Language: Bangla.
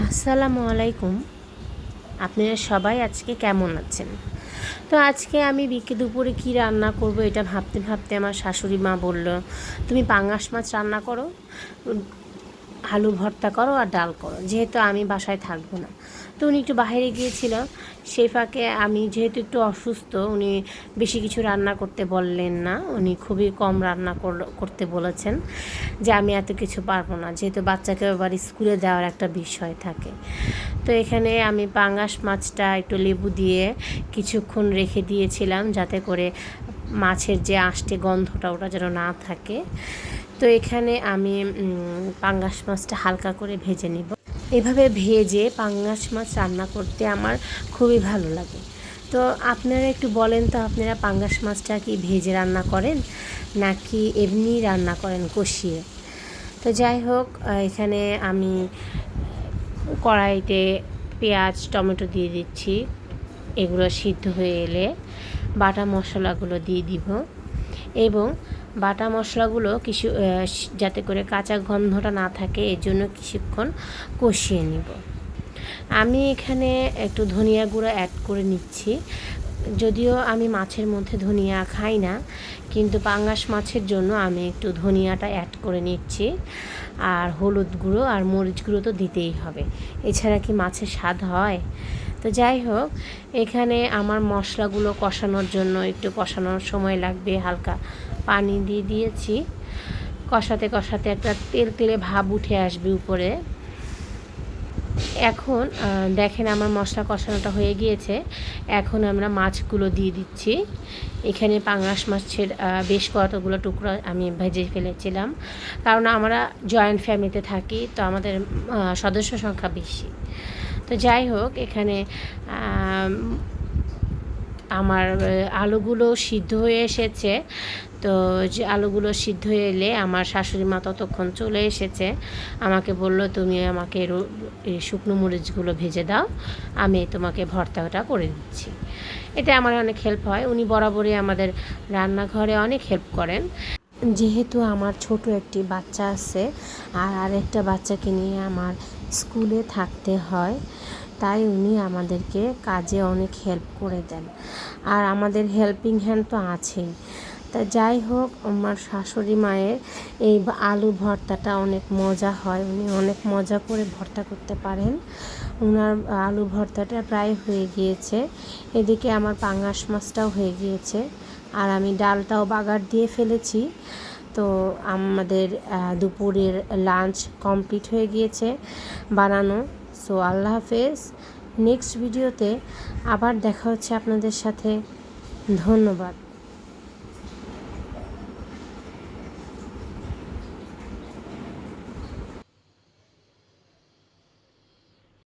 আসসালামু আলাইকুম। আপনারা সবাই আজকে কেমন আছেন? তো আজকে আমি দুপুরে কী রান্না করব এটা ভাবতে ভাবতে আমার শাশুড়ি মা বলল, তুমি পাঙ্গাস মাছ রান্না করো, আলু ভর্তা করো আর ডাল করো, যেহেতু আমি বাসায় থাকবো না। তো উনি একটু বাইরে গিয়েছিল, সেই ফাঁকে আমি যেহেতু একটু অসুস্থ, উনি বেশি কিছু রান্না করতে বললেন না, উনি খুবই কম রান্না করতে বলেছেন যে আমি এত কিছু পারবো না, যেহেতু বাচ্চাকে আবার স্কুলে দেওয়ার একটা বিষয় থাকে। তো এখানে আমি পাঙ্গাস মাছটা একটু লেবু দিয়ে কিছুক্ষণ রেখে দিয়েছিলাম, যাতে করে মাছের যে আষ্টে গন্ধটা ওটা যেন না থাকে। তো এখানে আমি পাঙ্গাস মাছটা হালকা করে ভেজে নিব। এভাবে ভেজে পাঙ্গাস মাছ রান্না করতে আমার খুবই ভালো লাগে। তো আপনারা একটু বলেন তো, আপনারা পাঙ্গাস মাছটা কি ভেজে রান্না করেন নাকি এমনি রান্না করেন কষিয়ে? তো যাই হোক, এখানে আমি কড়াইতে পেঁয়াজ টমেটো দিয়ে দিচ্ছি। এগুলো সিদ্ধ হয়ে এলে বাটা মশলাগুলো দিয়ে দিব এবং বাটা মশলাগুলো কিছু যাতে করে কাঁচা গন্ধটা না থাকে, এর জন্য কিছুক্ষণ কষিয়ে নিব। আমি এখানে একটু ধনিয়া গুঁড়ো অ্যাড করে নিচ্ছি। যদিও আমি মাছের মধ্যে ধনিয়া খাই না, কিন্তু পাঙ্গাস মাছের জন্য আমি একটু ধনিয়াটা অ্যাড করে নিচ্ছি। আর হলুদ গুঁড়ো আর মরিচ গুঁড়ো তো দিতেই হবে, এছাড়া কি মাছের স্বাদ হয়? তো যাই হোক, এখানে আমার মশলাগুলো কষানোর জন্য একটু কষানোর সময় লাগবে, হালকা পানি দিয়ে দিয়েছি। কষাতে কষাতে একটা তেলে ভাব উঠে আসবে উপরে। এখন দেখেন আমার মশলা কষানোটা হয়ে গিয়েছে। এখন আমরা মাছগুলো দিয়ে দিচ্ছি। এখানে পাঙ্গাস মাছের বেশ কতগুলো টুকরো আমি ভেজে ফেলেছিলাম, কারণ আমরা জয়েন্ট ফ্যামিলিতে থাকি, তো আমাদের সদস্য সংখ্যা বেশি। তো যাই হোক, এখানে আমার আলুগুলো সিদ্ধ হয়ে এসেছে। তো যে আলুগুলো সিদ্ধ হয়ে এলে আমার শাশুড়ি মা ততক্ষণ চলে এসেছে, আমাকে বলল, তুমি আমাকে শুকনো মরিচগুলো ভেজে দাও, আমি তোমাকে ভর্তাটা করে দিচ্ছি। এতে আমার অনেক হেল্প হয়। উনি বরাবরই আমাদের রান্নাঘরে অনেক হেল্প করেন। যেহেতু আমার ছোট একটি বাচ্চা আছে আর আরেকটা বাচ্চাকে নিয়ে আমার স্কুলে থাকতে হয়, তাই উনি আমাদেরকে কাজে অনেক হেল্প করে দেন। আর আমাদের হেল্পিং হ্যান্ড তো আছেই। তা যাই হোক, আমার শাশুড়ি মায়ের এই আলু ভর্তাটা অনেক মজা হয়, উনি অনেক মজা করে ভর্তা করতে পারেন। ওনার আলু ভর্তাটা প্রায় হয়ে গিয়েছে। এদিকে আমার পাঙ্গাস মাছটাও হয়ে গিয়েছে, আর আমি ডালটাও বাগার দিয়ে ফেলেছি। তো আমাদের দুপুরের লাঞ্চ কমপ্লিট হয়ে গিয়েছে বানানো। সো আল্লাহ হাফেজ। নেক্সট ভিডিওতে আবার দেখা হচ্ছে আপনাদের সাথে। ধন্যবাদ।